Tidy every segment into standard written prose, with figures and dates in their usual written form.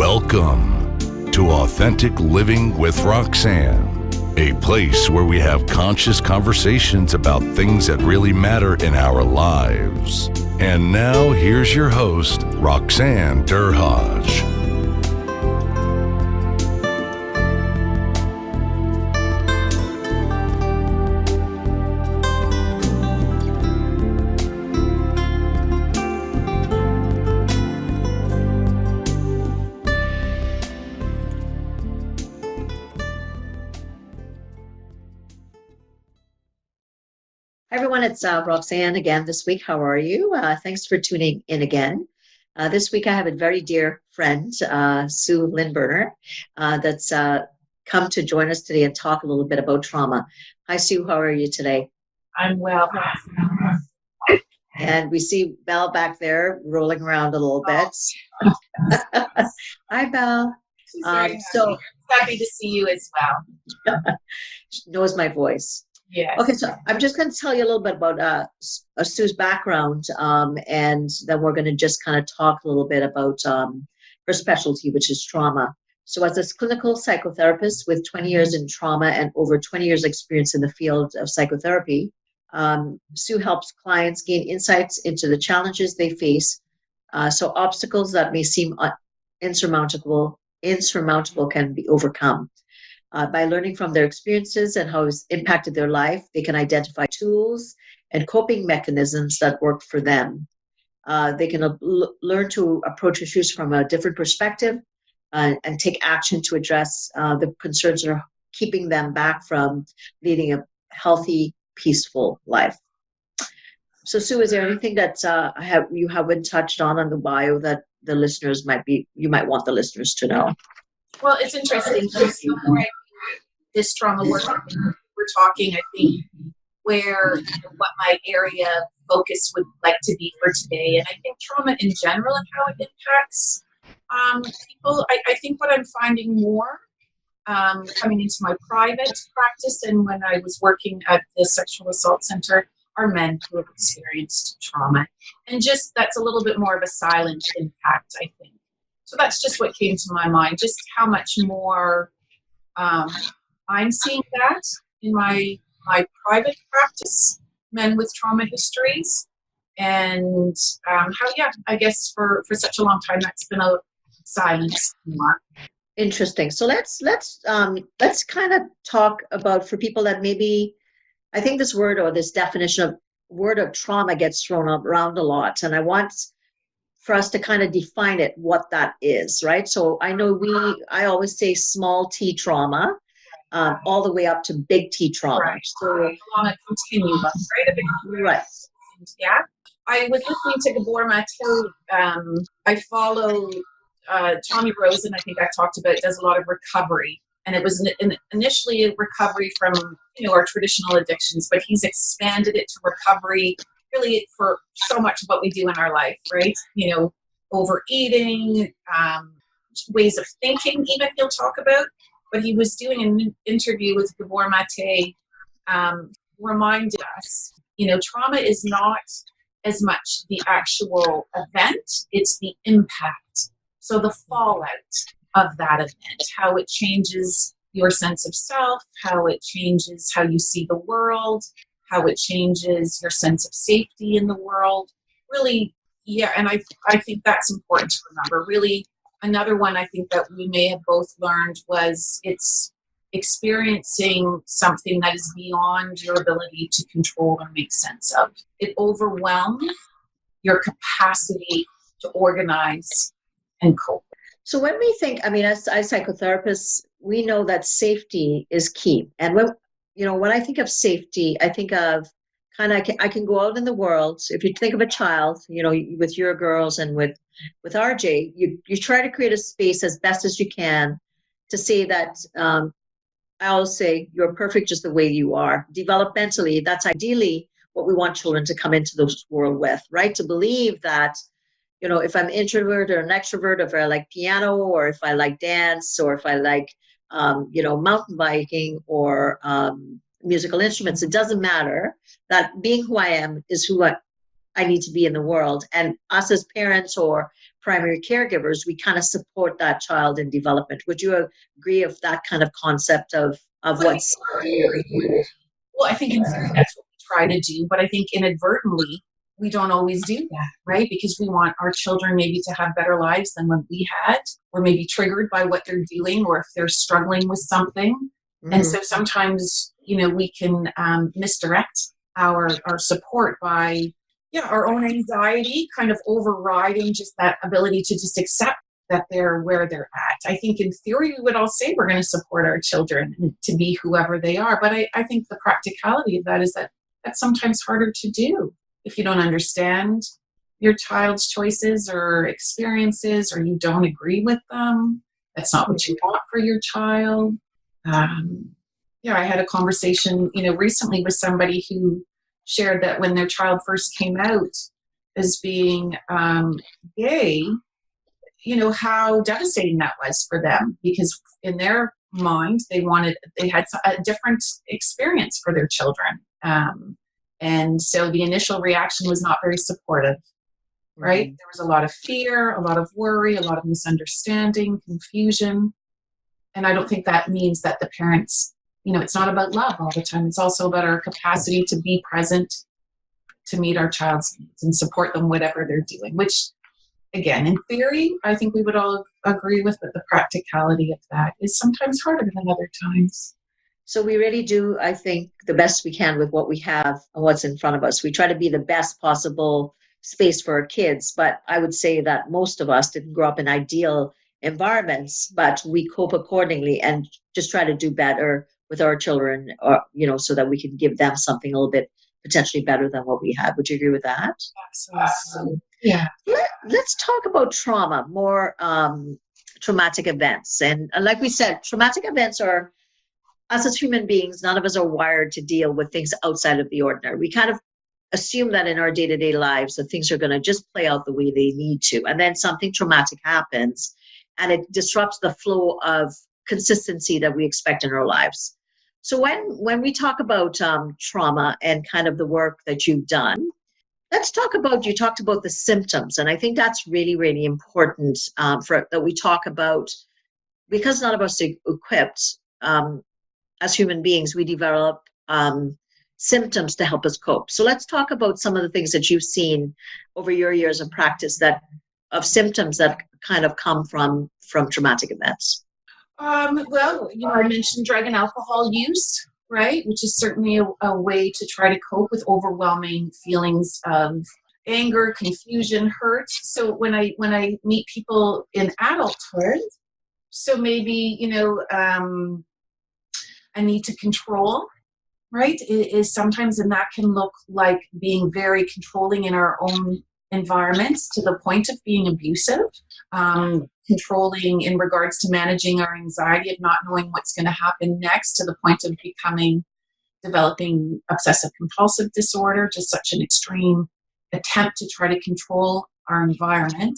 Welcome to Authentic Living with Roxanne, a place where we have conscious conversations about things that really matter in our lives. And now here's your host, Roxanne Derhaj. Hi everyone, it's Roxanne again this week. How are you? Thanks for tuning in again. This week I have a very dear friend, Sue Lymburner, that's come to join us today and talk a little bit about trauma. Hi Sue, how are you today? I'm well. And we see Belle back there rolling around a little bit. Hi Belle. She's very happy to see you as well. She knows my voice. Yes. Okay, so I'm just going to tell you a little bit about Sue's background, and then we're going to just kind of talk a little bit about her specialty, which is trauma. So as a clinical psychotherapist with 20 years in trauma and over 20 years experience in the field of psychotherapy, Sue helps clients gain insights into the challenges they face, so obstacles that may seem insurmountable can be overcome. By learning from their experiences and how it's impacted their life, they can identify tools and coping mechanisms that work for them. They can learn to approach issues from a different perspective and take action to address the concerns that are keeping them back from leading a healthy, peaceful life. So, Sue, is there anything that you haven't touched on the bio that the listeners you might want the listeners to know? Well, it's interesting. This trauma work we're talking, I think, where what my area focus would like to be for today. And I think trauma in general and how it impacts people. I think what I'm finding more coming into my private practice and when I was working at the sexual assault center are men who have experienced trauma. And just that's a little bit more of a silent impact, I think. So that's just what came to my mind, just how much more I'm seeing that in my private practice, men with trauma histories, and I guess for such a long time that's been a silence. Interesting. So let's kind of talk about, for people that maybe, I think this word or this definition of word of trauma gets thrown around a lot, and I want for us to kind of define it, what that is, right? So I know I always say small t trauma, all the way up to big T trauma. Right. So on a continuum, right? Right. Yeah. I was listening to Gabor Mate. I follow Tommy Rosen, I think I talked about, does a lot of recovery. And it was initially a recovery from, our traditional addictions, but he's expanded it to recovery really for so much of what we do in our life, right? Overeating, ways of thinking, even he'll talk about. But he was doing an interview with Gabor Mate, reminded us, trauma is not as much the actual event, it's the impact. So the fallout of that event, how it changes your sense of self, how it changes how you see the world, how it changes your sense of safety in the world. Really, yeah, and I think that's important to remember. Really, another one I think that we may have both learned was it's experiencing something that is beyond your ability to control or make sense of. It overwhelms your capacity to organize and cope. So when we think, as psychotherapists, we know that safety is key. And when I think of safety, I think of I can go out in the world. If you think of a child, with your girls and with RJ, you try to create a space as best as you can to say that, I always say, you're perfect just the way you are. Developmentally, that's ideally what we want children to come into this world with, right? To believe that, if I'm introvert or an extrovert, if I like piano or if I like dance or if I like, mountain biking or musical instruments, it doesn't matter. That being who I am is who I need to be in the world. And us as parents or primary caregivers, we kind of support that child in development. Would you agree with that kind of concept of what's Well, I think in theory that's what we try to do, but I think inadvertently we don't always do that, right? Because we want our children maybe to have better lives than what we had, or maybe triggered by what they're doing, or if they're struggling with something. And so sometimes, we can misdirect our support by, our own anxiety kind of overriding just that ability to just accept that they're where they're at. I think in theory, we would all say we're going to support our children to be whoever they are. But I think the practicality of that is that that's sometimes harder to do if you don't understand your child's choices or experiences, or you don't agree with them. That's not what you want for your child. I had a conversation, recently with somebody who shared that when their child first came out as being gay, how devastating that was for them, because in their mind, they had a different experience for their children. And so the initial reaction was not very supportive, right? There was a lot of fear, a lot of worry, a lot of misunderstanding, confusion. And I don't think that means that the parents, it's not about love all the time. It's also about our capacity to be present, to meet our child's needs and support them, whatever they're doing, which, again, in theory, I think we would all agree with, but the practicality of that is sometimes harder than other times. So we really do, I think, the best we can with what we have and what's in front of us. We try to be the best possible space for our kids, but I would say that most of us didn't grow up in ideal environments, but we cope accordingly and just try to do better with our children, or so that we can give them something a little bit potentially better than what we had. Would you agree with that? Absolutely. Yeah. Let's talk about trauma, more traumatic events. And like we said, traumatic events are, us as human beings, none of us are wired to deal with things outside of the ordinary. We kind of assume that in our day-to-day lives that things are going to just play out the way they need to. And then something traumatic happens and it disrupts the flow of consistency that we expect in our lives. So when we talk about trauma and kind of the work that you've done, let's talk about, you talked about the symptoms. And I think that's really, really important that we talk about, because none of us are equipped as human beings, we develop symptoms to help us cope. So let's talk about some of the things that you've seen over your years of practice of symptoms that kind of come from traumatic events. Well, I mentioned drug and alcohol use, right? Which is certainly a way to try to cope with overwhelming feelings of anger, confusion, hurt. So when I meet people in adulthood, so maybe, a need to control, right, is sometimes, and that can look like being very controlling in our own environments to the point of being abusive, controlling in regards to managing our anxiety of not knowing what's going to happen next, to the point of developing obsessive compulsive disorder, just such an extreme attempt to try to control our environment.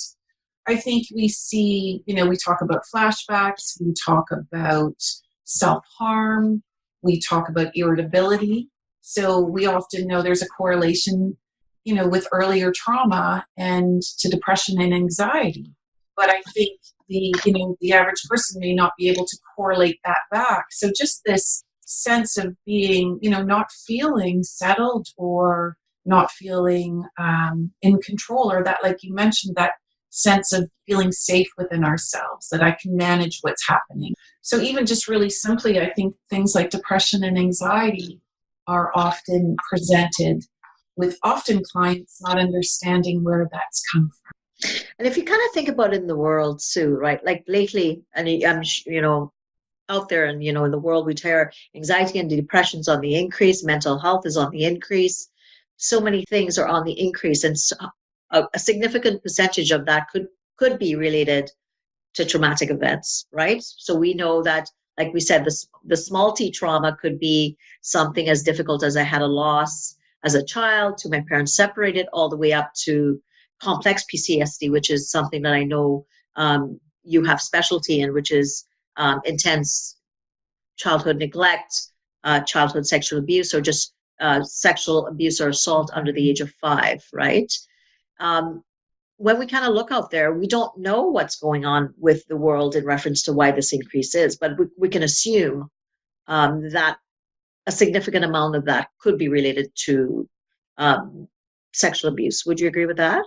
I think we see, we talk about flashbacks, we talk about self-harm, we talk about irritability. So we often know there's a correlation, with earlier trauma and to depression and anxiety. But I think the average person may not be able to correlate that back. So just this sense of being, not feeling settled or not feeling in control, or that, like you mentioned, that sense of feeling safe within ourselves, that I can manage what's happening. So even just really simply, I think things like depression and anxiety are often presented with clients not understanding where that's come from. And if you kind of think about it in the world, Sue, right? Like lately, and I'm, out there and, in the world, we hear anxiety and depression's on the increase, mental health is on the increase. So many things are on the increase. And so a significant percentage of that could be related to traumatic events, right? So we know that, like we said, the small t trauma could be something as difficult as I had a loss as a child, to my parents separated, all the way up to complex PTSD, which is something that I know you have specialty in, which is intense childhood neglect, childhood sexual abuse, or just sexual abuse or assault under the age of 5, right? When we kind of look out there, we don't know what's going on with the world in reference to why this increase is, but we can assume that a significant amount of that could be related to sexual abuse. Would you agree with that?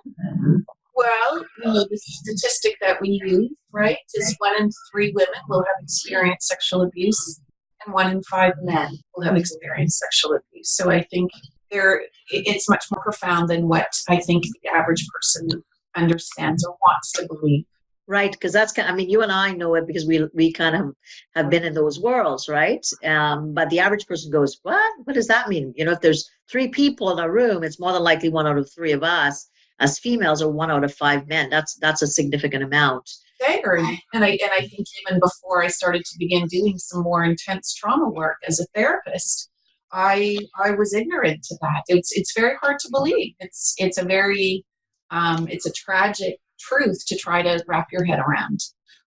Well, the statistic that we use, right, is 1 in 3 women will have experienced sexual abuse, and 1 in 5 men will have experienced sexual abuse. So I think it's much more profound than what I think the average person understands or wants to believe. Right, because that's kind of, I mean, you and I know it because we kind of have been in those worlds, right? But the average person goes, what? What does that mean? If there's 3 people in a room, it's more than likely 1 out of 3 of us as females or 1 out of 5 men. That's a significant amount. Staggering. And I think even before I started to begin doing some more intense trauma work as a therapist, I was ignorant to that. It's very hard to believe. It's a very it's a tragic truth to try to wrap your head around,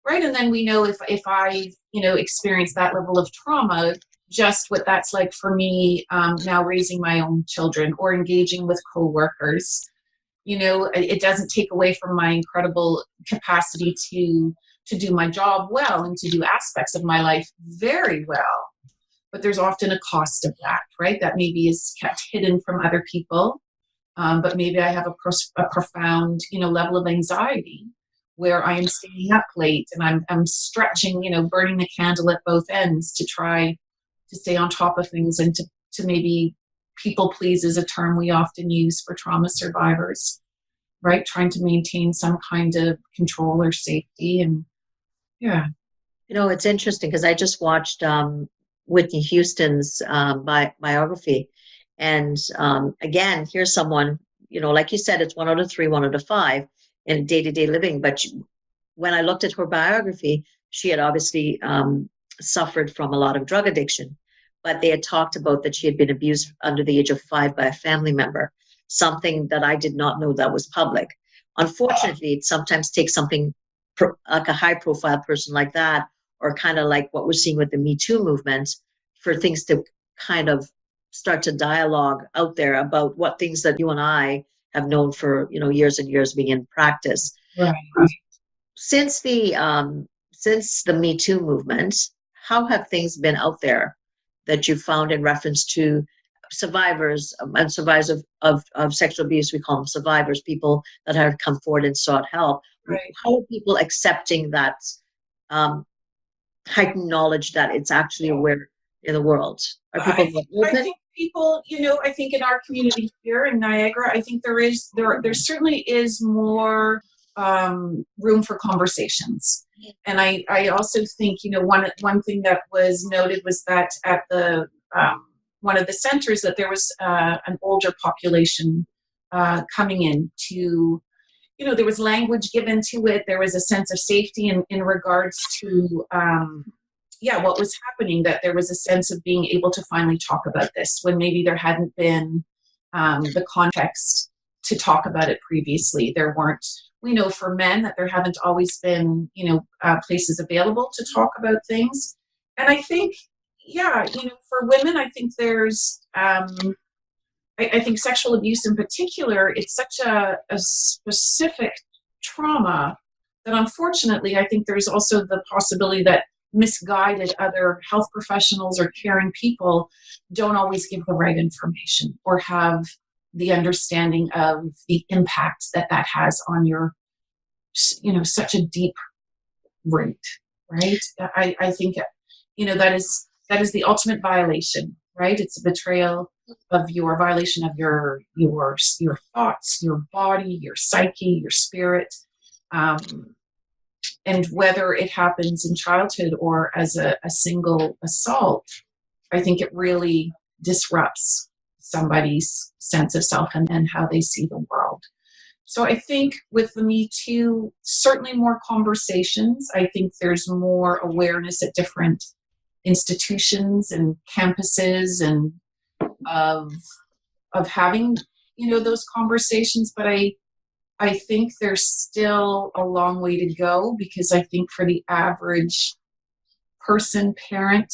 right? And then we know if I experienced that level of trauma, just what that's like for me now raising my own children or engaging with coworkers. It doesn't take away from my incredible capacity to do my job well and to do aspects of my life very well. But there's often a cost of that, right? That maybe is kept hidden from other people. But maybe I have a profound, level of anxiety where I am staying up late and I'm stretching, burning the candle at both ends to try to stay on top of things and to maybe people please is a term we often use for trauma survivors, right? Trying to maintain some kind of control or safety. And yeah. It's interesting because I just watched Whitney Houston's biography. And again, here's someone, like you said, it's 1 out of 3, 1 out of 5 in day-to-day living. But when I looked at her biography, she had obviously suffered from a lot of drug addiction. But they had talked about that she had been abused under the age of 5 by a family member, something that I did not know that was public. Unfortunately, it sometimes takes something like a high-profile person like that, or kind of like what we're seeing with the Me Too movement, for things to kind of start to dialogue out there about what things that you and I have known for years and years being in practice. Right. Since the Me Too movement, how have things been out there that you found in reference to survivors and survivors of sexual abuse? We call them survivors, people that have come forward and sought help. Right. How are people accepting that heightened knowledge that it's actually aware in the world? Are people open? I think people, I think in our community here in Niagara, I think there certainly is more room for conversations. And I also think, one thing that was noted was that at the one of the centers that there was an older population coming in to, there was language given to it. There was a sense of safety in regards to, what was happening, that there was a sense of being able to finally talk about this when maybe there hadn't been the context to talk about it previously. There weren't, we know for men that there haven't always been, places available to talk about things. And I think, for women, I think there's, I think sexual abuse in particular, it's such a specific trauma that unfortunately, I think there's also the possibility that misguided other health professionals or caring people don't always give the right information or have the understanding of the impact that has on your, such a deep root, right? I think, that is the ultimate violation, right? It's a betrayal of your violation of your thoughts, your body, your psyche, your spirit. And whether it happens in childhood or as a single assault, I think it really disrupts somebody's sense of self and how they see the world. So I think with the Me Too, certainly more conversations. I think there's more awareness at different institutions and campuses and of having, those conversations. But I think there's still a long way to go, because I think for the average person, parent,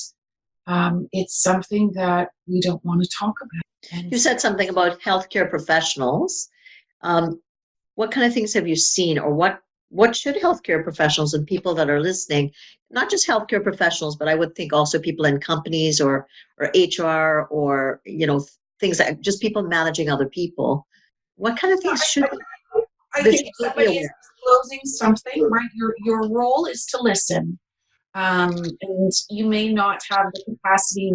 it's something that we don't want to talk about. And You said something about healthcare professionals. What kind of things have you seen, or what should healthcare professionals and people that are listening, not just healthcare professionals, but I would think also people in companies or HR or, things that just people managing other people. What kind of things should I they think if be somebody is aware? disclosing something, right, your role is to listen. And you may not have the capacity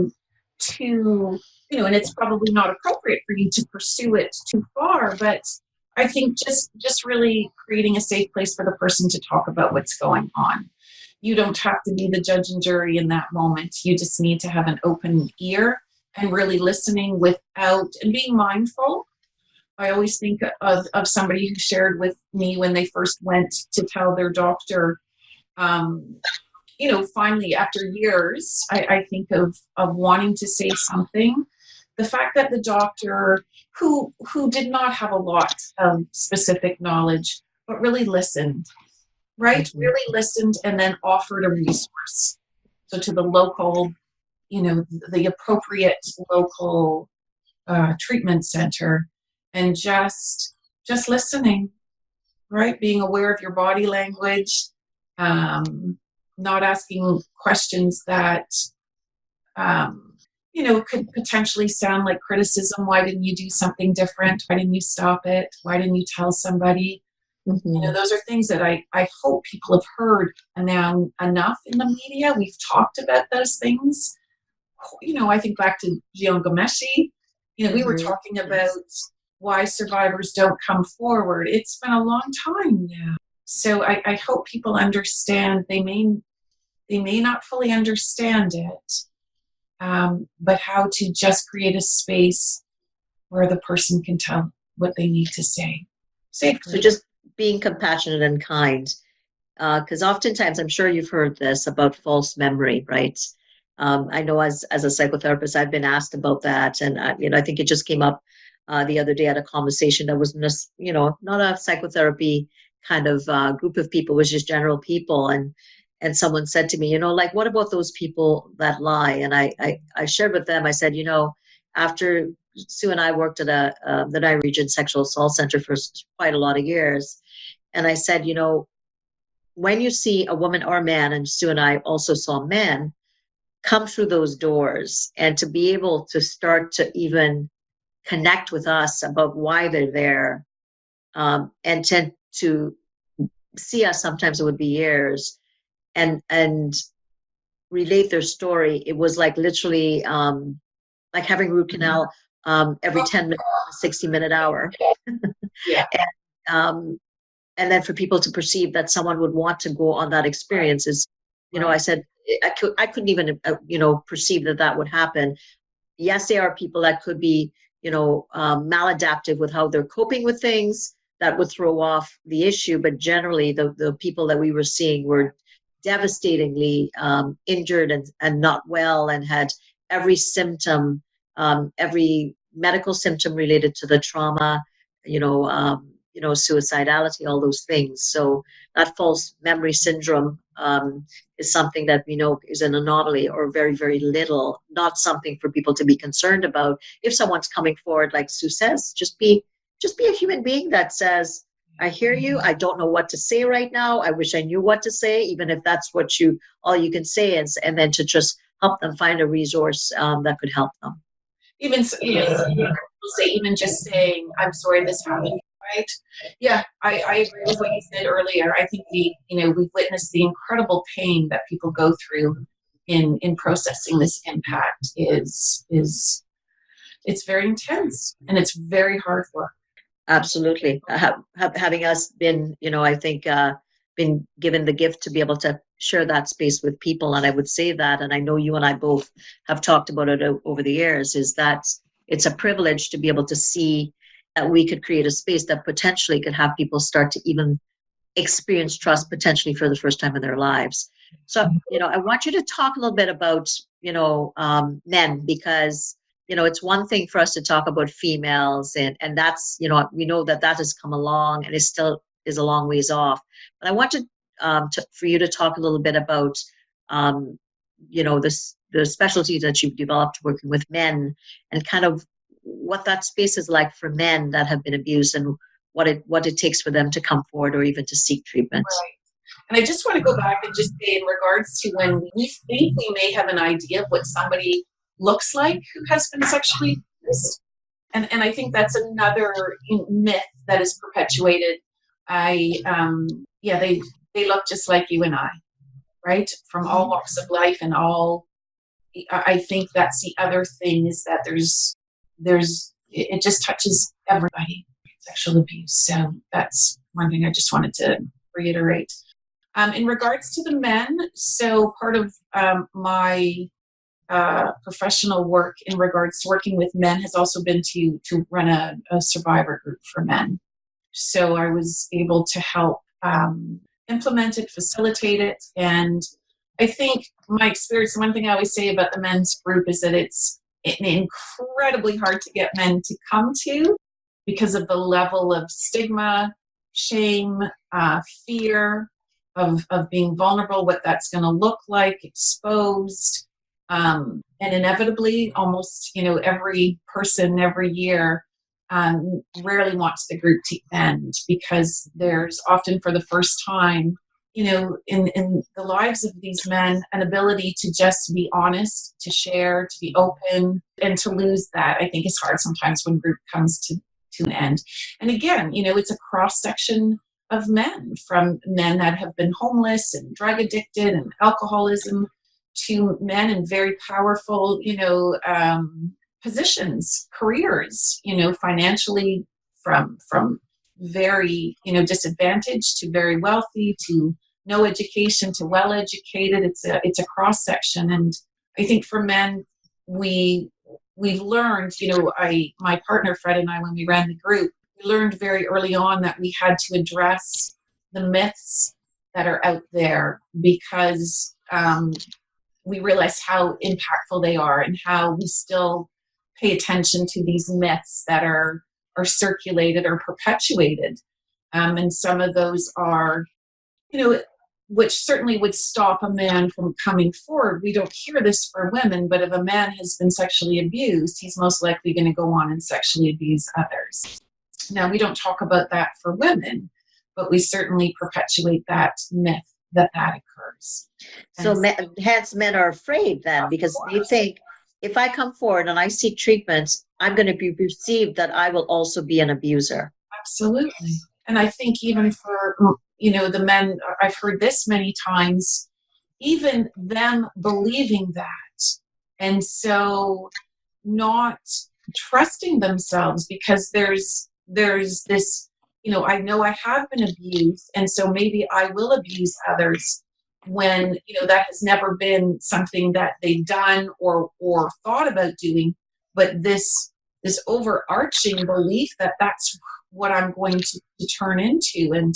to, and it's probably not appropriate for you to pursue it too far, but I think just really creating a safe place for the person to talk about what's going on. You don't have to be the judge and jury in that moment. You just need to have an open ear and really listening without and being mindful. I always think of somebody who shared with me when they first went to tell their doctor, finally after years, I think of wanting to say something. The fact that the doctor, who did not have a lot of specific knowledge, but really listened, right? Mhm. Really listened and then offered a resource. So to the local, the appropriate local treatment center, and just listening, right? Being aware of your body language, not asking questions that could potentially sound like criticism. Why didn't you do something different? Why didn't you stop it? Why didn't you tell somebody? Mhm. Those are things that I hope people have heard now enough in the media. We've talked about those things. I think back to Jian Ghomeshi. We were Mhm. talking about why survivors don't come forward. It's been a long time now. So I hope people understand. They may not fully understand it, but how to just create a space where the person can tell what they need to say So safely. just being compassionate and kind, because oftentimes I'm sure you've heard this about false memory, right? I know as a psychotherapist, I've been asked about that, and I think it just came up the other day at a conversation that was not a psychotherapy kind of group of people, it was just general people, and someone said to me, like, what about those people that lie? And I shared with them, I said, after Sue and I worked at the Nye Region Sexual Assault Center for quite a lot of years, and I said, when you see a woman or a man, and Sue and I also saw men come through those doors, and to be able to start to even connect with us about why they're there, and tend to see us, sometimes it would be years, and relate their story. It was like literally like having root canal every 10 minutes, 60-minute hour. Yeah. um, and then for people to perceive that someone would want to go on that experience is, I said, I couldn't even, perceive that would happen. Yes, there are people that could be, maladaptive with how they're coping with things that would throw off the issue. But generally, the people that we were seeing were devastatingly injured and not well, and had every symptom, every medical symptom related to the trauma, suicidality, all those things. So that false memory syndrome is something that we know is an anomaly, or very, very little, not something for people to be concerned about. If someone's coming forward, like Sue says, just be a human being that says, I hear you. I don't know what to say right now. I wish I knew what to say, even if that's all you can say is, and then to just help them find a resource that could help them. Even so, people say, even just saying, I'm sorry this happened, right? Yeah, I agree with what you said earlier. I think we've witnessed the incredible pain that people go through in processing this impact is it's very intense, and it's very hard work. Absolutely. Having us been, I think, been given the gift to be able to share that space with people. And I would say that, and I know you and I both have talked about it over the years, is that it's a privilege to be able to see that we could create a space that potentially could have people start to even experience trust, potentially for the first time in their lives. So, I want you to talk a little bit about, men, because, it's one thing for us to talk about females, and that's, we know that has come along, and it still is a long ways off. But I want for you to talk a little bit about, the specialty that you've developed working with men, and kind of what that space is like for men that have been abused, and what it takes for them to come forward or even to seek treatment. Right. And I just want to go back and just say, in regards to when we think we may have an idea of what somebody looks like who has been sexually abused, and I think that's another myth that is perpetuated. They look just like you and I, right? From all walks of life and all. I think that's the other thing, is that it just touches everybody, sexual abuse. So that's one thing I just wanted to reiterate. In regards to the men, so part of my professional work in regards to working with men has also been to run a survivor group for men. So I was able to help implement it, facilitate it. And I think my experience, one thing I always say about the men's group is that it's incredibly hard to get men to come to, because of the level of stigma, shame, fear of being vulnerable, what that's going to look like, exposed. And inevitably, almost, every person every year rarely wants the group to end, because there's often, for the first time, in the lives of these men, an ability to just be honest, to share, to be open, and to lose that, I think, is hard sometimes when group comes to an end. And again, it's a cross-section of men, from men that have been homeless and drug addicted and alcoholism, to men in very powerful, positions, careers, financially, from very, disadvantaged to very wealthy, to no education to well educated. It's a cross section, and I think for men, we've learned. My partner Fred and I, when we ran the group, we learned very early on that we had to address the myths that are out there, because we realized how impactful they are, and how we still pay attention to these myths that are circulated or perpetuated. And some of those are, which certainly would stop a man from coming forward. We don't hear this for women, but if a man has been sexually abused, he's most likely going to go on and sexually abuse others. Now, we don't talk about that for women, but we certainly perpetuate that myth that occurs. So hence men are afraid then, because they think, if I come forward and I seek treatment, I'm going to be perceived that I will also be an abuser. Absolutely. And I think even for, the men, I've heard this many times, even them believing that. And so not trusting themselves, because there's this, I know I have been abused, and so maybe I will abuse others, when that has never been something that they've done or thought about doing, but this overarching belief that that's what I'm going to turn into. And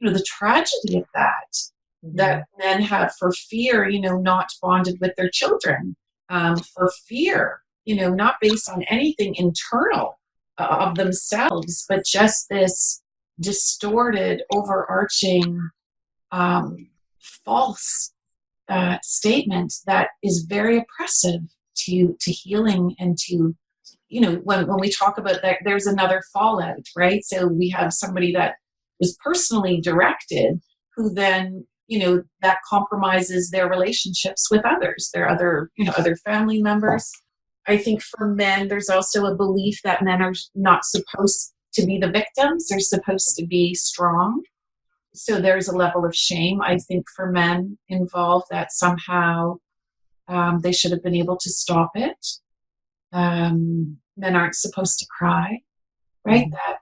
the tragedy of that men have, for fear, not bonded with their children, for fear, not based on anything internal of themselves, but just this distorted, overarching false statement that is very oppressive to healing, and to, when we talk about that, there's another fallout, right? So we have somebody that was personally directed, who then, that compromises their relationships with others, their other family members. I think for men, there's also a belief that men are not supposed to be the victims. They're supposed to be strong. So there's a level of shame, I think, for men involved, that somehow they should have been able to stop it. Men aren't supposed to cry, right? That,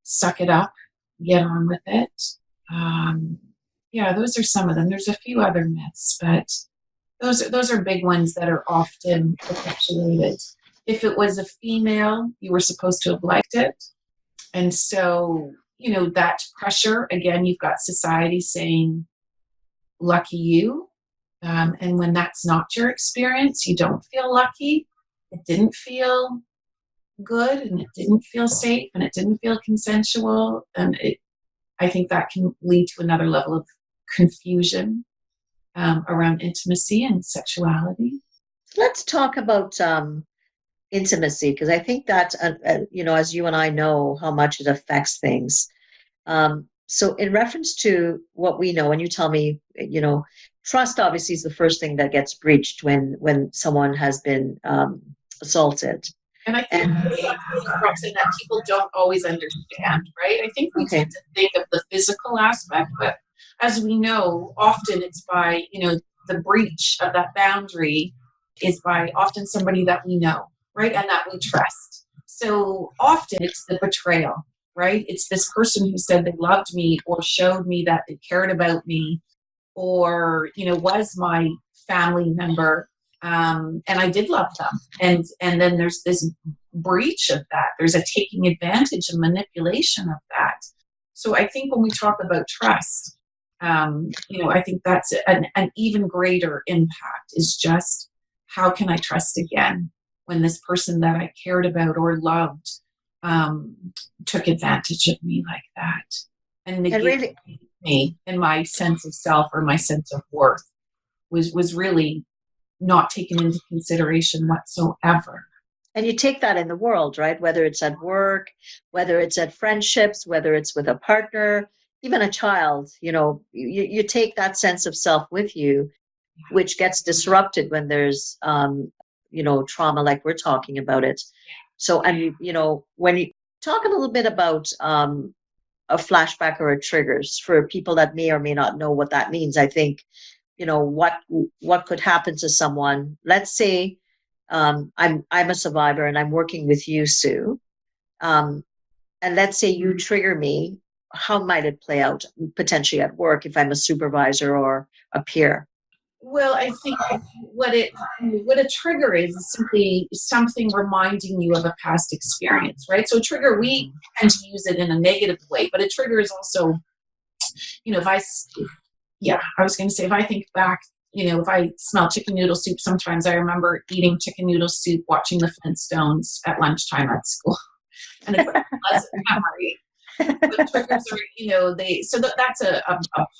suck it up, get on with it. Those are some of them. There's a few other myths, but those are big ones that are often perpetuated. If it was a female, you were supposed to have liked it. And so, that pressure, again, you've got society saying, lucky you. And when that's not your experience, you don't feel lucky. It didn't feel good, and it didn't feel safe, and it didn't feel consensual. And I think that can lead to another level of confusion around intimacy and sexuality. Let's talk about, intimacy, because I think that, as you and I know how much it affects things. So in reference to what we know, and you tell me, trust obviously is the first thing that gets breached when someone has been assaulted. And I think Roxanne, that people don't always understand, right? I think we Okay. tend to think of the physical aspect, but as we know, often it's by, the breach of that boundary is by often somebody that we know, right? And that we trust. So often it's the betrayal, right? It's this person who said they loved me or showed me that they cared about me or, was my family member. And I did love them. And then there's this breach of that. There's a taking advantage and manipulation of that. So I think when we talk about trust, I think that's an even greater impact is just how can I trust again when this person that I cared about or loved took advantage of me like that and negated me and my sense of self or my sense of worth was really not taken into consideration whatsoever. And you take that in the world, right? Whether it's at work, whether it's at friendships, whether it's with a partner, even a child, you take that sense of self with you, which gets disrupted when there's, trauma like we're talking about it. So, and, when you talk a little bit about a flashback or a triggers for people that may or may not know what that means, I think, what could happen to someone. Let's say I'm a survivor and I'm working with you, Sue. And let's say you trigger me. How might it play out potentially at work if I'm a supervisor or a peer? Well, I think what a trigger is simply something reminding you of a past experience, right? So a trigger, we tend to use it in a negative way, but a trigger is also, I was going to say, if I think back, if I smell chicken noodle soup, sometimes I remember eating chicken noodle soup, watching the Flintstones at lunchtime at school. And it's a pleasant memory. But triggers are, that's a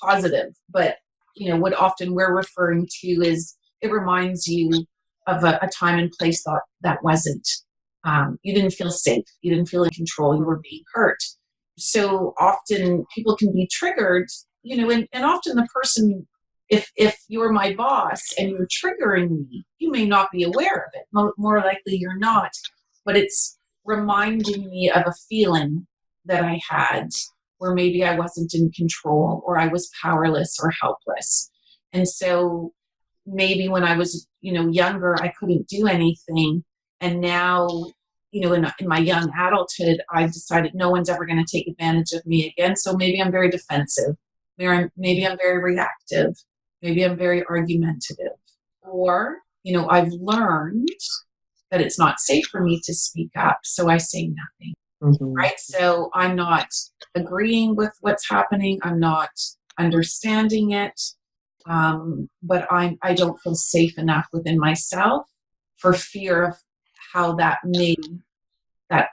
positive. But, what often we're referring to is it reminds you of a time and place that wasn't. You didn't feel safe. You didn't feel in control. You were being hurt. So often people can be triggered, and often the person, if you're my boss and you're triggering me, you may not be aware of it. More likely you're not, but it's reminding me of a feeling that I had where maybe I wasn't in control or I was powerless or helpless. And so maybe when I was, younger, I couldn't do anything. And now, in my young adulthood, I've decided no one's ever going to take advantage of me again. So maybe I'm very defensive. Maybe I'm very reactive. Maybe I'm very argumentative. Or, I've learned that it's not safe for me to speak up. So I say nothing. Mm-hmm. Right. So I'm not agreeing with what's happening. I'm not understanding it. But I don't feel safe enough within myself for fear of how that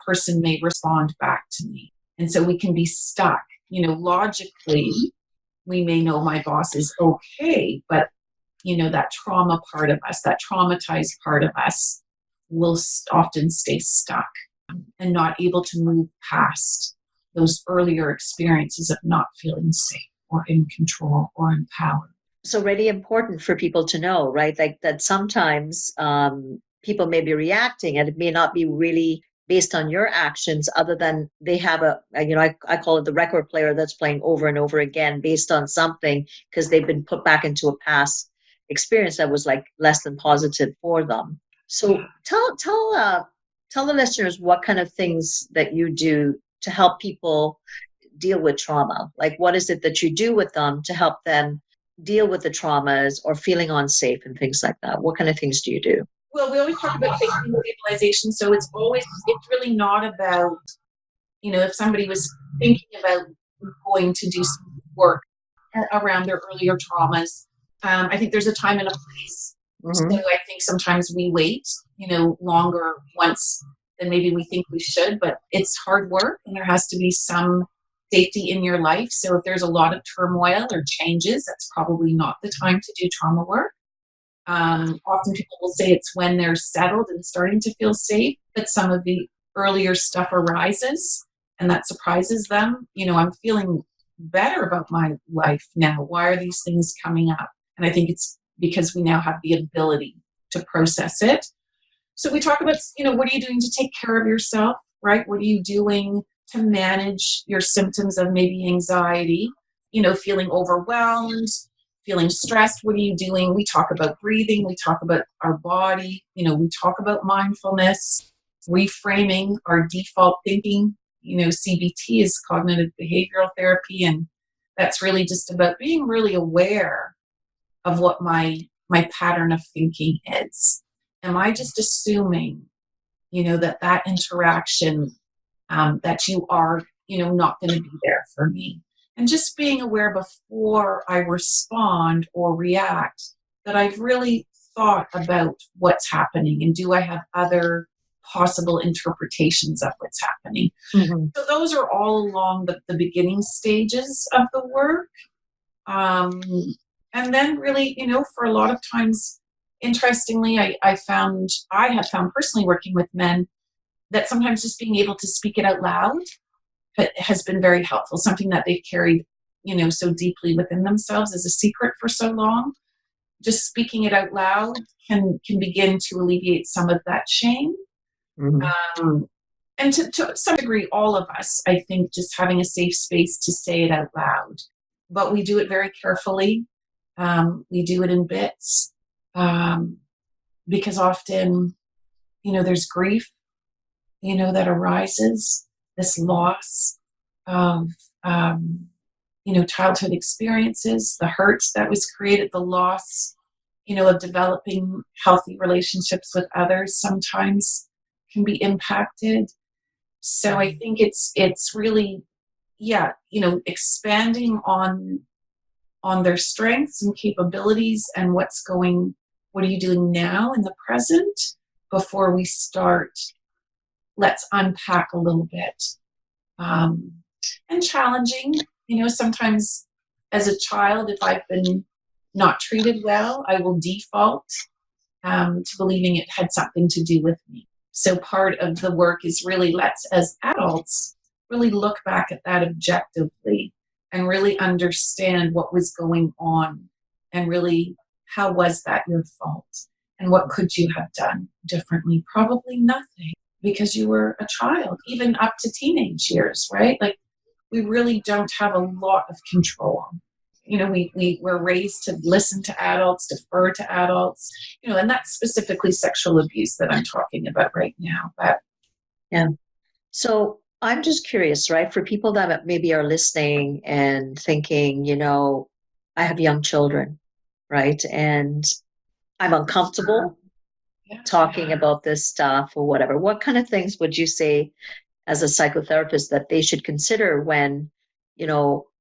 person may respond back to me. And so we can be stuck. Logically, we may know my boss is okay, but that trauma part of us, that traumatized part of us will often stay stuck and not able to move past those earlier experiences of not feeling safe or in control or empowered. So really important for people to know, right? Like that sometimes people may be reacting and it may not be really based on your actions other than they have I call it the record player that's playing over and over again based on something because they've been put back into a past experience that was like less than positive for them. So tell the listeners what kind of things that you do to help people deal with trauma. Like what is it that you do with them to help them deal with the traumas or feeling unsafe and things like that? What kind of things do you do? Well, we always talk about safety stabilization. So it's really not about, if somebody was thinking about going to do some work around their earlier traumas, I think there's a time and a place. Mm-hmm. So I think sometimes we wait, longer once than maybe we think we should, but it's hard work and there has to be some safety in your life. So if there's a lot of turmoil or changes, that's probably not the time to do trauma work. Often people will say it's when they're settled and starting to feel safe that some of the earlier stuff arises, and that surprises them. I'm feeling better about my life now. Why are these things coming up? And I think it's because we now have the ability to process it. So we talk about, what are you doing to take care of yourself, right? What are you doing to manage your symptoms of maybe anxiety, feeling overwhelmed, feeling stressed? What are you doing? We talk about breathing. We talk about our body. We talk about mindfulness, reframing our default thinking. CBT is cognitive behavioral therapy. And that's really just about being really aware of what my pattern of thinking is. Am I just assuming, that interaction, that you are, not going to be there for me? And just being aware before I respond or react that I've really thought about what's happening, and do I have other possible interpretations of what's happening? Mm-hmm. So those are all along the beginning stages of the work. And then really, for a lot of times, interestingly, I have found personally working with men that sometimes just being able to speak it out loud has been very helpful. Something that they've carried, so deeply within themselves as a secret for so long. Just speaking it out loud can begin to alleviate some of that shame. Mm-hmm. And to some degree, all of us, I think, just having a safe space to say it out loud. But we do it very carefully. We do it in bits, because often, there's grief, that arises, this loss of, childhood experiences, the hurt that was created, the loss, of developing healthy relationships with others sometimes can be impacted. So I think it's really, expanding on their strengths and capabilities and what are you doing now in the present before we start. Let's unpack a little bit. And challenging, sometimes as a child, if I've been not treated well, I will default to believing it had something to do with me. So part of the work is really, let's, as adults, really look back at that objectively and really understand what was going on, and really, how was that your fault? And what could you have done differently? Probably nothing, because you were a child, even up to teenage years, right? Like, we really don't have a lot of control. We were raised to listen to adults, defer to adults, and that's specifically sexual abuse that I'm talking about right now. But yeah. So I'm just curious, right? For people that maybe are listening and thinking, I have young children, right? And I'm uncomfortable talking about this stuff or whatever. What kind of things would you say as a psychotherapist that they should consider when,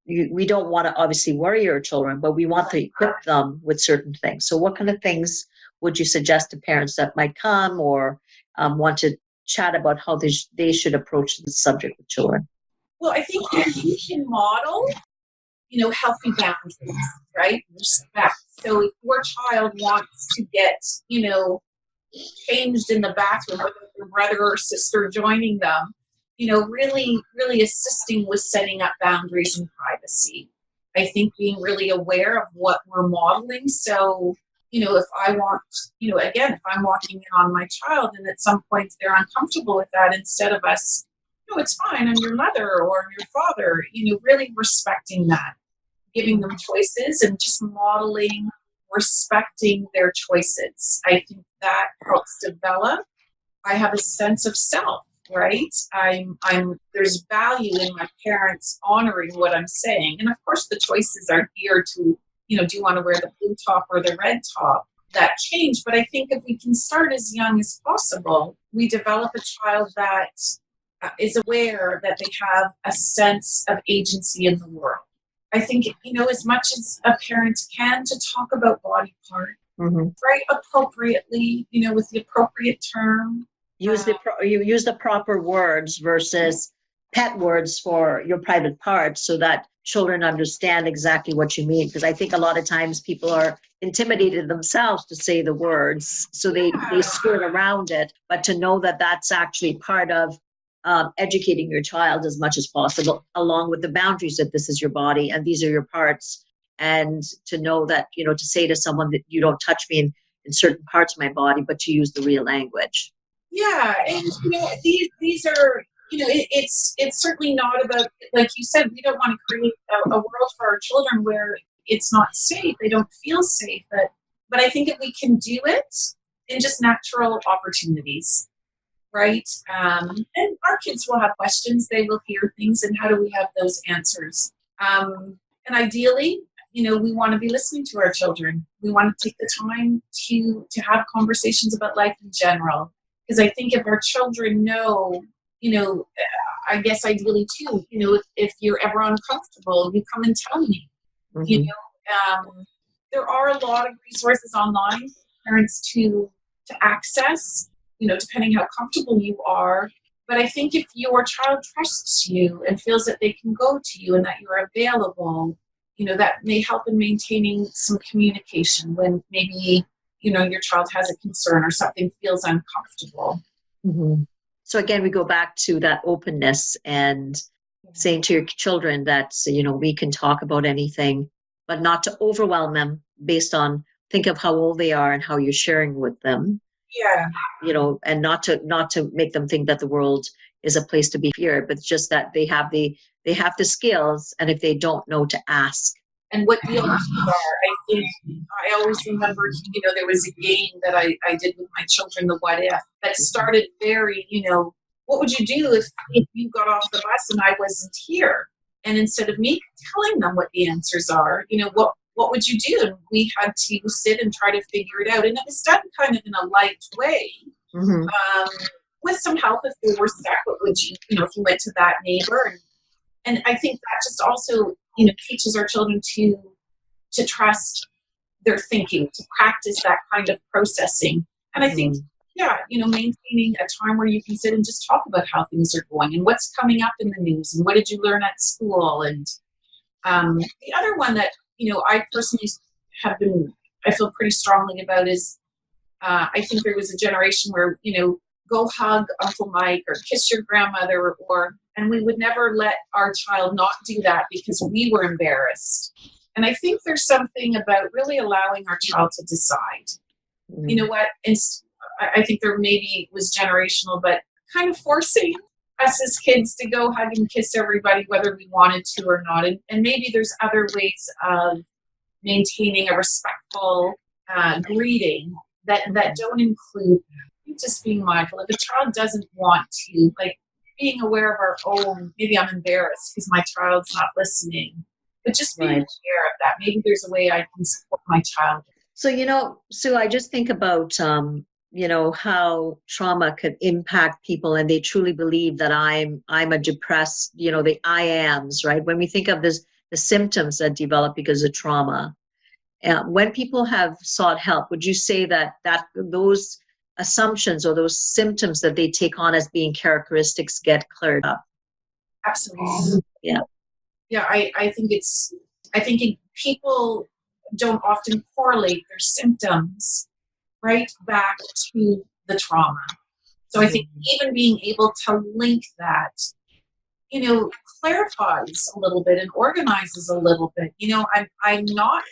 we don't want to obviously worry your children, but we want to equip them with certain things. So what kind of things would you suggest to parents that might come or want to chat about how they should approach the subject with children? Well, I think you can model, healthy boundaries, right? Respect. So if your child wants to get, changed in the bathroom with their brother or sister joining them, really, really assisting with setting up boundaries and privacy. I think being really aware of what we're modeling. So, if I want, again, if I'm walking in on my child and at some point they're uncomfortable with that, instead of us, it's fine, I'm your mother or I'm your father, really respecting that, giving them choices and just modeling, respecting their choices. I think that helps develop. I have a sense of self, right? There's value in my parents honoring what I'm saying. And of course the choices are geared to, do you want to wear the blue top or the red top? That change. But I think if we can start as young as possible, we develop a child that is aware that they have a sense of agency in the world. I think, as much as a parent can, to talk about body part, right, appropriately, with the appropriate term. You use the proper words versus pet words for your private parts, so that children understand exactly what you mean, because I think a lot of times people are intimidated themselves to say the words, so they skirt around it. But to know that that's actually part of educating your child as much as possible, along with the boundaries that this is your body and these are your parts, and to know that, to say to someone that you don't touch me in certain parts of my body, but to use the real language. Yeah, and these are, it's certainly not about, like you said, we don't want to create a world for our children where it's not safe, they don't feel safe, but I think if we can do it in just natural opportunities, right? And our kids will have questions, they will hear things, and how do we have those answers? And ideally, we want to be listening to our children. We want to take the time to have conversations about life in general. Because I think if our children know, I guess ideally too, if you're ever uncomfortable, you come and tell me. Mm-hmm. There are a lot of resources online for parents to access, depending how comfortable you are. But I think if your child trusts you and feels that they can go to you and that you're available, that may help in maintaining some communication when maybe, your child has a concern or something feels uncomfortable. Mm-hmm. So again, we go back to that openness and saying to your children that, we can talk about anything, but not to overwhelm them based on, think of how old they are and how you're sharing with them. Yeah. And not to make them think that the world is a place to be feared, but just that they have the skills, and if they don't know, to ask. And what the options are. I think I always remember, there was a game that I did with my children, the What If, that started very, what would you do if you got off the bus and I wasn't here? And instead of me telling them what the answers are, what would you do? And we had to sit and try to figure it out. And it was done kind of in a light way, Mm-hmm. With some help if they were stuck. What would you, if you went to that neighbor? And I think that just also, teaches our children to trust their thinking, to practice that kind of processing. And I think, maintaining a time where you can sit and just talk about how things are going and what's coming up in the news and what did you learn at school. And the other one that, I personally I feel pretty strongly about is, I think there was a generation where, go hug Uncle Mike or kiss your grandmother, and we would never let our child not do that because we were embarrassed. And I think there's something about really allowing our child to decide. Mm-hmm. You know what? And I think there maybe was generational, but kind of forcing us as kids to go hug and kiss everybody, whether we wanted to or not. And maybe there's other ways of maintaining a respectful greeting that don't include just being mindful. If a child doesn't want to, like, being aware of our own, maybe I'm embarrassed because my child's not listening, but just being aware of that. Maybe there's a way I can support my child. So, Sue, I just think about, how trauma could impact people, and they truly believe that I'm a depressed, the I ams, right? When we think of the symptoms that develop because of trauma, when people have sought help, would you say that those assumptions or those symptoms that they take on as being characteristics get cleared up? Absolutely. Yeah. Yeah, I think people don't often correlate their symptoms right back to the trauma. So I think even being able to link that, clarifies a little bit and organizes a little bit. I'm not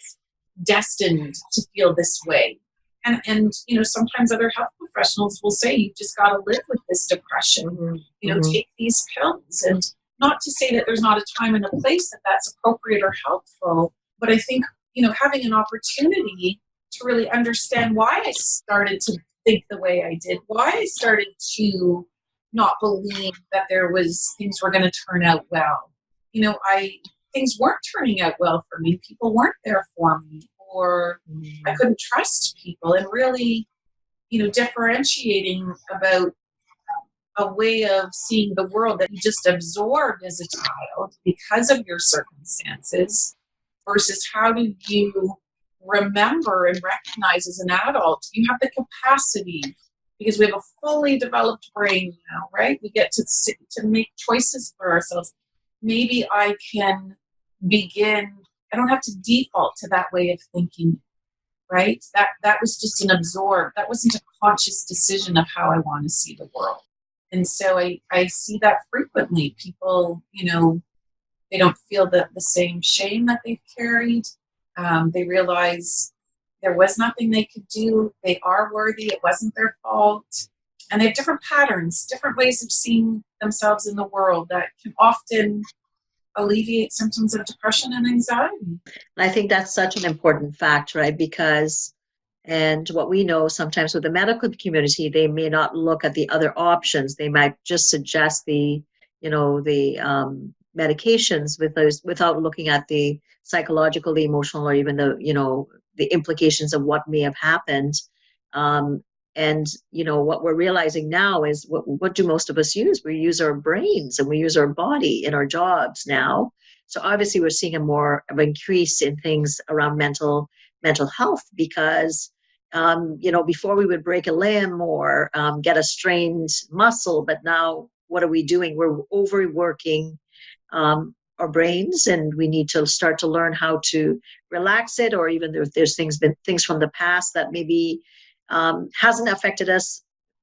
destined to feel this way. And sometimes other health professionals will say, you just got to live with this depression, take these pills. And not to say that there's not a time and a place that's appropriate or helpful, but I think, having an opportunity to really understand why I started to think the way I did, why I started to not believe that things were going to turn out well. Things weren't turning out well for me. People weren't there for me, or I couldn't trust people, and really, differentiating about a way of seeing the world that you just absorbed as a child because of your circumstances versus how do you remember and recognize as an adult. You have the capacity, because we have a fully developed brain now, right? We get to make choices for ourselves. Maybe I can I don't have to default to that way of thinking, right? That was just that wasn't a conscious decision of how I want to see the world. And so I see that frequently. People, they don't feel the same shame that they've carried. They realize there was nothing they could do. They are worthy. It wasn't their fault. And they have different patterns, different ways of seeing themselves in the world that can often alleviate symptoms of depression and anxiety. And I think that's such an important fact, right? Because, and what we know sometimes with the medical community, they may not look at the other options. They might just suggest the medications without looking at the psychological, the emotional, or even the implications of what may have happened. And what we're realizing now is what do most of us use? We use our brains and we use our body in our jobs now. So obviously we're seeing a more of an increase in things around mental health because before we would break a limb or get a strained muscle, but now what are we doing? We're overworking our brains, and we need to start to learn how to relax it, or even if there's things from the past that maybe hasn't affected us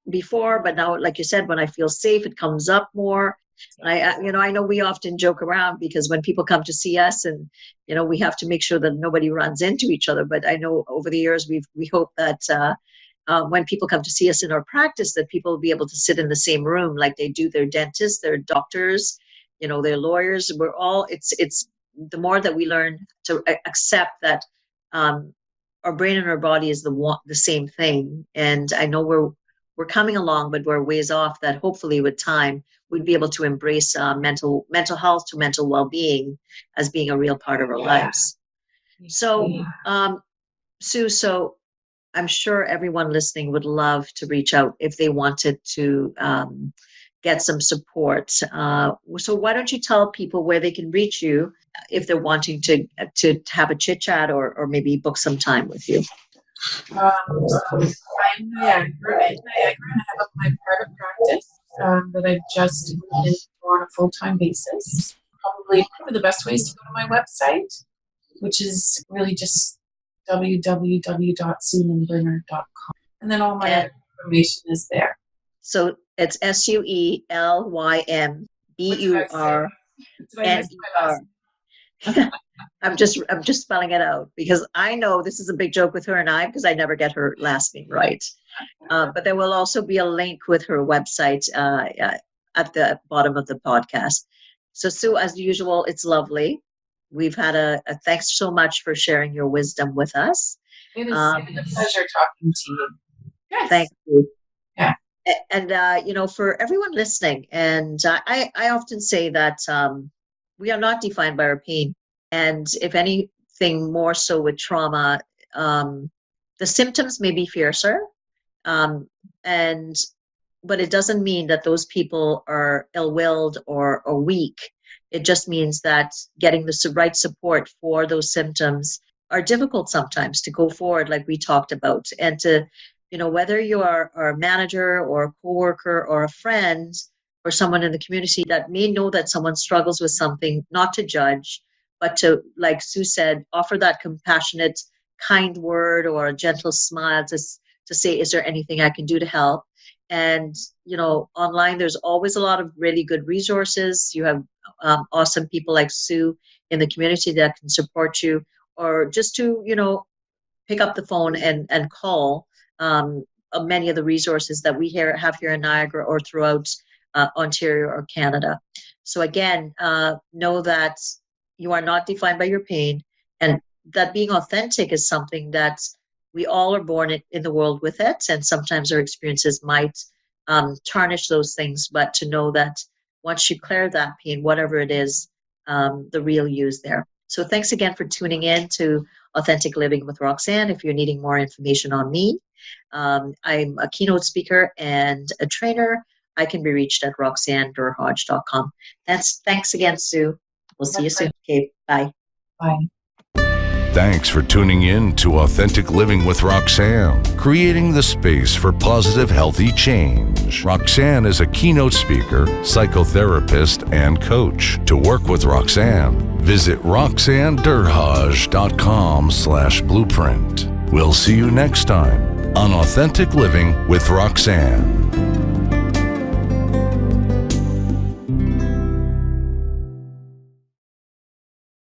before, but now, like you said, when I feel safe, it comes up more. I know we often joke around because when people come to see us, and we have to make sure that nobody runs into each other. But I know over the years we hope that when people come to see us in our practice, that people will be able to sit in the same room like they do their dentists, their doctors, their lawyers. We're all. It's the more that we learn to accept that. Our brain and our body is the same thing, and I know we're coming along, but we're ways off. That hopefully, with time, we'd be able to embrace mental health to mental well-being as being a real part of our lives. So, Sue, so I'm sure everyone listening would love to reach out if they wanted to get some support. So why don't you tell people where they can reach you if they're wanting to have a chit chat or maybe book some time with you? So I'm in Niagara, and I have my private practice that I've just moved into on a full-time basis. Probably the best way is to go to my website, which is really just www.suelymburner.com. And then all my other information is there. So it's SUELYMBURNER. I'm just spelling it out because I know this is a big joke with her and I, because I never get her last name right. But there will also be a link with her website at the bottom of the podcast. So Sue, as usual, it's lovely. We've had a thanks so much for sharing your wisdom with us. It has been a pleasure talking to you. Yes. Thank you. Yeah. And for everyone listening, and I often say that we are not defined by our pain. And if anything, more so with trauma, the symptoms may be fiercer, but it doesn't mean that those people are ill-willed or weak. It just means that getting the right support for those symptoms are difficult sometimes to go forward, like we talked about, and to, whether you are a manager or a coworker or a friend or someone in the community that may know that someone struggles with something, not to judge, but to, like Sue said, offer that compassionate, kind word or a gentle smile to say, is there anything I can do to help? And, online, there's always a lot of really good resources. You have awesome people like Sue in the community that can support you, or just to, pick up the phone and call many of the resources that we have here in Niagara or throughout Ontario or Canada. So again, know that you are not defined by your pain, and that being authentic is something that we all are born in the world with it. And sometimes our experiences might tarnish those things, but to know that once you clear that pain, whatever it is, the real you is there. So thanks again for tuning in to Authentic Living with Roxanne. If you're needing more information on me, I'm a keynote speaker and a trainer. I can be reached at roxannedurhodge.com. Thanks again, Sue. We'll see you soon. Okay, bye. Bye. Thanks for tuning in to Authentic Living with Roxanne, creating the space for positive, healthy change. Roxanne is a keynote speaker, psychotherapist, and coach. To work with Roxanne, visit roxannederhaj.com/blueprint. We'll see you next time on Authentic Living with Roxanne.